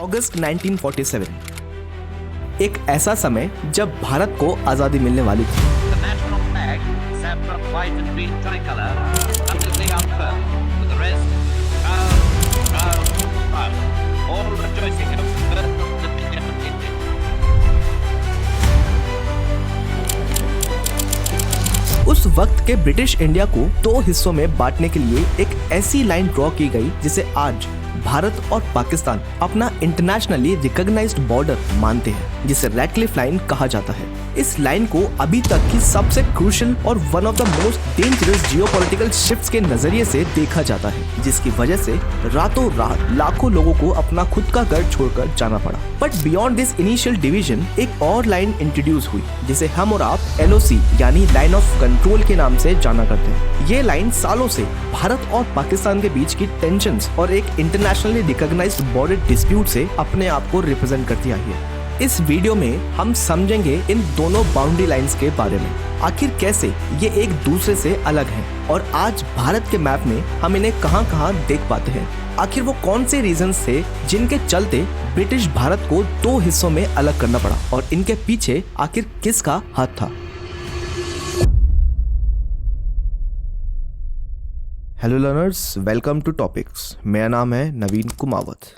अगस्त 1947 एक ऐसा समय जब भारत को आजादी मिलने वाली थी। उस वक्त के ब्रिटिश इंडिया को दो हिस्सों में बांटने के लिए एक ऐसी लाइन ड्रॉ की गई जिसे आज भारत और पाकिस्तान अपना इंटरनेशनली रिकॉग्नाइज्ड बॉर्डर मानते हैं, जिसे रैटक्लिफ लाइन कहा जाता है। इस लाइन को अभी तक की सबसे क्रूशियल और one of the most dangerous geopolitical shifts के नजरिए से देखा जाता है, जिसकी वजह से रातों रात लाखों लोगों को अपना खुद का घर छोड़कर जाना पड़ा। But beyond this initial division एक और लाइन इंट्रोड्यूस हुई जिसे हम और आप LOC यानी लाइन ऑफ कंट्रोल के नाम से जाना करते हैं। ये लाइन सालों से भारत और पाकिस्तान के बीच की टेंशंस और एक इंटरनेशनली रिकॉग्नाइज्ड बॉर्डर डिस्प्यूट से अपने आप को रिप्रेजेंट करती आई है। इस वीडियो में हम समझेंगे इन दोनों बाउंड्री लाइंस के बारे में, आखिर कैसे ये एक दूसरे से अलग हैं और आज भारत के मैप में हम इन्हें कहां-कहां देख पाते हैं। आखिर वो कौन से रीजंस थे जिनके चलते ब्रिटिश भारत को दो हिस्सों में अलग करना पड़ा और इनके पीछे आखिर किसका हाथ था। Hello learners, welcome to topics. मेरा नाम है Naveen Kumawat.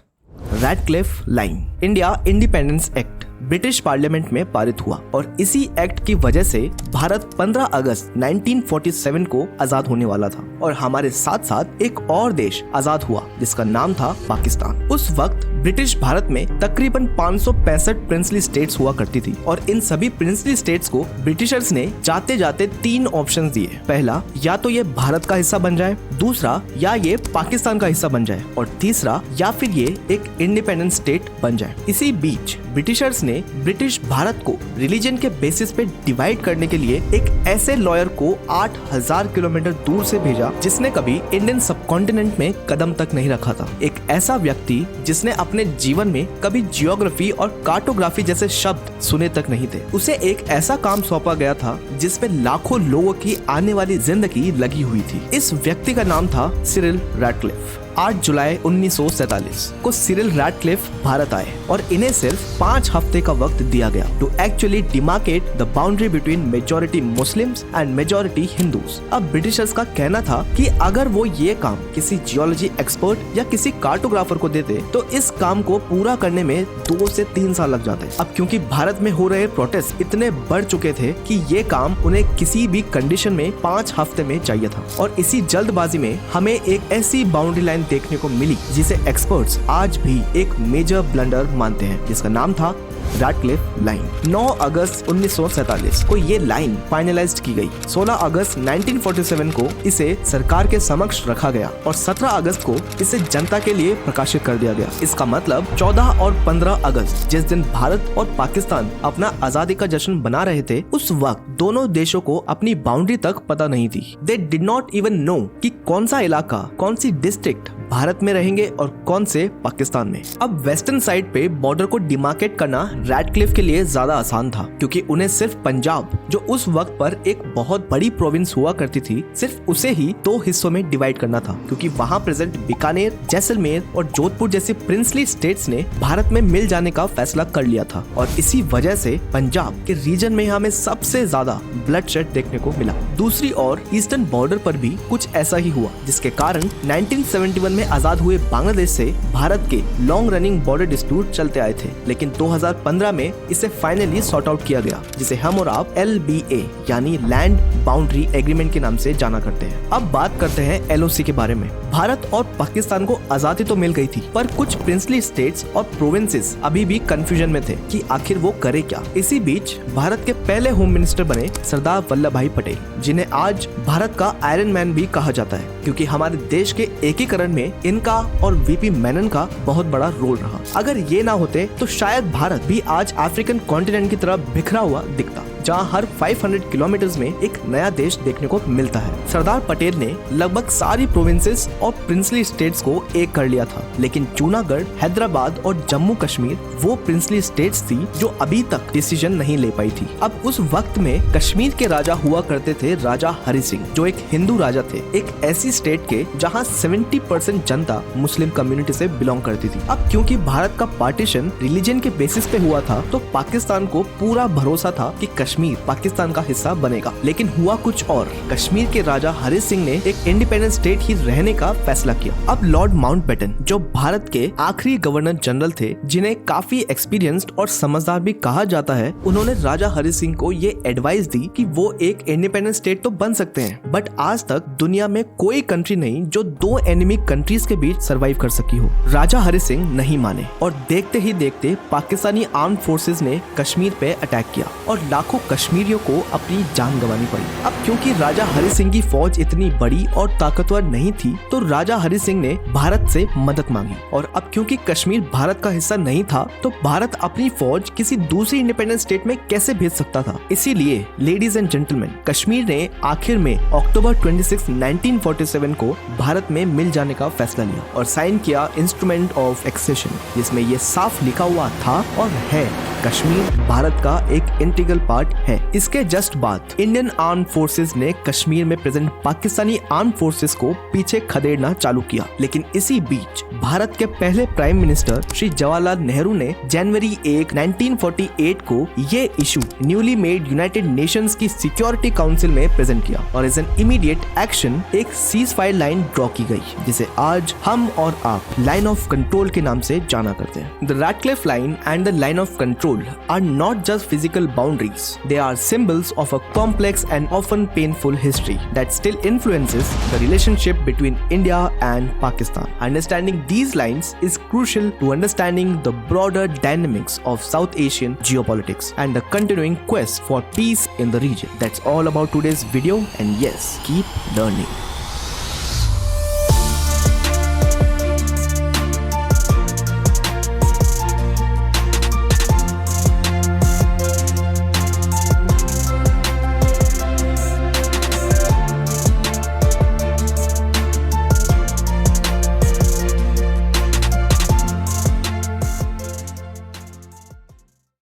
Radcliffe line India Independence Act British Parliament में पारित हुआ और इसी एक्ट की वजह से भारत 15 अगस्त 1947 को आजाद होने वाला था और हमारे साथ साथ एक और देश आजाद हुआ जिसका नाम था पाकिस्तान। उस वक्त ब्रिटिश भारत में तकरीबन 565 प्रिंसली स्टेट्स हुआ करती थी और इन सभी प्रिंसली स्टेट्स को ब्रिटिशर्स ने जाते जाते 3 ऑप्शंस दिए। पहला, या तो ये भारत का हिस्सा बन जाए, दूसरा या ये पाकिस्तान का हिस्सा बन जाए और तीसरा या फिर ये एक इंडिपेंडेंट स्टेट बन जाए। इसी बीच ब्रिटिशर्स ने ब्रिटिश भारत को रिलीजन के बेसिस पे डिवाइड करने के लिए एक ऐसे लॉयर को 8000 किलोमीटर दूर से भेजा जिसने कभी इंडियन सबकॉन्टिनेंट में कदम तक नहीं रखा था। एक ऐसा व्यक्ति जिसने अपने जीवन में कभी जियोग्राफी और कार्टोग्राफी जैसे शब्द सुने तक नहीं थे। उसे एक ऐसा काम सौंपा गया था जिसमें लाखों लोगों की आने वाली जिंदगी लगी हुई थी। इस व्यक्ति का नाम था सिरिल रैटक्लिफ। 8 जुलाई 1947 को सिरिल रैटक्लिफ भारत आए और इन्हें सिर्फ 5 हफ्ते का वक्त दिया गया to actually demarcate the boundary between majority Muslims and majority Hindus. अब ब्रिटिशर्स का कहना था कि अगर वो ये काम किसी जियोलॉजी एक्सपर्ट या किसी कार्टोग्राफर को देते तो इस काम को पूरा करने में 2 से 3 साल लग जाते। अब क्योंकि भारत में हो रहे प्रोटेस्ट इतने बढ़ चुके थे कि ये काम उन्हें किसी भी कंडीशन में 5 हफ्ते में चाहिए था और इसी जल्दबाजी में हमें एक ऐसी बाउंड्री लाइन देखने को मिली जिसे एक्सपर्ट्स आज भी एक मेजर ब्लंडर मानते हैं, जिसका नाम था रैटक्लिफ लाइन। 9 अगस्त 1947 को ये लाइन फाइनलाइज्ड की गई। 16 अगस्त 1947 को इसे सरकार के समक्ष रखा गया और 17 अगस्त को इसे जनता के लिए प्रकाशित कर दिया गया। इसका मतलब 14 और 15 अगस्त जिस दिन भारत और पाकिस्तान अपना आजादी का जश्न बना रहे थे, उस वक्त दोनों देशों को अपनी बाउंड्री तक पता नहीं थी। They did not even know कि कौन सा इलाका, कौन सी डिस्ट्रिक्ट भारत में रहेंगे और कौन से पाकिस्तान में। अब वेस्टर्न साइड पे बॉर्डर को डिमार्केट करना रैटक्लिफ के लिए ज्यादा आसान था क्योंकि उन्हें सिर्फ पंजाब, जो उस वक्त पर एक बहुत बड़ी प्रोविंस हुआ करती थी, सिर्फ उसे ही 2 हिस्सों में डिवाइड करना था क्योंकि वहाँ प्रेजेंट बीकानेर, जैसलमेर और जोधपुर जैसी प्रिंसली स्टेट्स ने भारत में मिल जाने का फैसला कर लिया था और इसी वजह से पंजाब के रीजन में हमें सबसे ज्यादा ब्लडशेड देखने को मिला। दूसरी ओर ईस्टर्न बॉर्डर पर भी कुछ ऐसा ही हुआ जिसके कारण 1971 में आजाद हुए बांग्लादेश से भारत के लॉन्ग रनिंग बॉर्डर डिस्प्यूट चलते आए थे, लेकिन 2015 में इसे फाइनली सॉर्ट आउट किया गया जिसे हम और आप LBA यानी लैंड बाउंड्री एग्रीमेंट के नाम से जाना करते हैं। अब बात करते हैं LOC के बारे में। भारत और पाकिस्तान को आजादी तो मिल गई थी पर कुछ प्रिंसली स्टेट्स और प्रोविंसेस अभी भी कंफ्यूजन में थे कि आखिर वो करे क्या। इसी बीच भारत के पहले होम मिनिस्टर बने सरदार वल्लभ भाई पटेल, जिन्हें आज भारत का आयरन मैन भी कहा जाता है क्योंकि हमारे देश के एकीकरण में इनका और VP मेनन का बहुत बड़ा रोल रहा। अगर ये ना होते तो शायद भारत भी आज अफ्रीकन कॉन्टिनेंट की तरह बिखरा हुआ दिखता, जहाँ हर 500 किलोमीटर में एक नया देश देखने को मिलता है। सरदार पटेल ने लगभग सारी प्रोविंसेस और प्रिंसली स्टेट्स को एक कर लिया था, लेकिन जूनागढ़, हैदराबाद और जम्मू कश्मीर वो प्रिंसली स्टेट्स थी जो अभी तक डिसीजन नहीं ले पाई थी। अब उस वक्त में कश्मीर के राजा हुआ करते थे राजा हरि सिंह, जो एक हिंदू राजा थे, एक ऐसी स्टेट के जहां 70% जनता मुस्लिम कम्युनिटी से बिलोंग करती थी। अब क्योंकि भारत का पार्टीशन रिलीजन के बेसिस पे हुआ था, तो पाकिस्तान को पूरा भरोसा था कि कश्मीर पाकिस्तान का हिस्सा बनेगा, लेकिन हुआ कुछ और। कश्मीर के राजा हरि सिंह ने एक इंडिपेंडेंट स्टेट ही रहने का फैसला किया। अब लॉर्ड माउंटबेटन, जो भारत के आखिरी गवर्नर जनरल थे, जिन्हें काफी एक्सपीरियंस्ड और समझदार भी कहा जाता है, उन्होंने राजा हरि सिंह को ये एडवाइस दी कि वो एक इंडिपेंडेंट स्टेट तो बन सकते हैं, बट आज तक दुनिया में कोई कंट्री नहीं जो दो एनिमी कंट्रीज के बीच सरवाइव कर सकी हो। राजा हरि सिंह नहीं माने और देखते ही देखते पाकिस्तानी आर्म्ड फोर्सेस ने कश्मीर पे अटैक किया और लाखों कश्मीरियों को अपनी जान गंवानी पड़ी। अब क्योंकि राजा हरि सिंह की फौज इतनी बड़ी और ताकतवर नहीं थी, तो राजा हरि सिंह ने भारत से मदद मांगी। और अब क्योंकि कश्मीर भारत का हिस्सा नहीं था, तो भारत अपनी फौज किसी दूसरी इंडिपेंडेंट स्टेट में कैसे भेज सकता था। इसीलिए लेडीज एंड जेंटलमैन, कश्मीर ने आखिर में अक्टूबर 26, 1947 को भारत में मिल जाने का फैसला लिया और साइन किया इंस्ट्रूमेंट ऑफ एक्सेशन, जिसमें ये साफ लिखा हुआ था और है कश्मीर भारत का एक इंटीग्रल पार्ट है। इसके जस्ट बाद इंडियन आर्म फोर्सेस ने कश्मीर में प्रेजेंट पाकिस्तानी आर्म फोर्सेस को पीछे खदेड़ना चालू किया। लेकिन इसी बीच भारत के पहले प्राइम मिनिस्टर श्री जवाहरलाल नेहरू ने जनवरी 1, 1948 को ये issue newly made United Nations की सिक्योरिटी काउंसिल में प्रेजेंट किया और एज एन इमीडिएट एक्शन एक सीज फायर लाइन ड्रॉ की गई, जिसे आज हम और आप लाइन ऑफ कंट्रोल के नाम से जाना करते हैं। The Radcliffe line and the line of control are not just physical boundaries. They are symbols of a complex and often painful history that still influences the relationship between India and Pakistan. Understanding these lines is crucial to understanding the broader dynamics of South Asian geopolitics and the continuing quest for peace in the region. That's all about today's video, and yes, keep learning.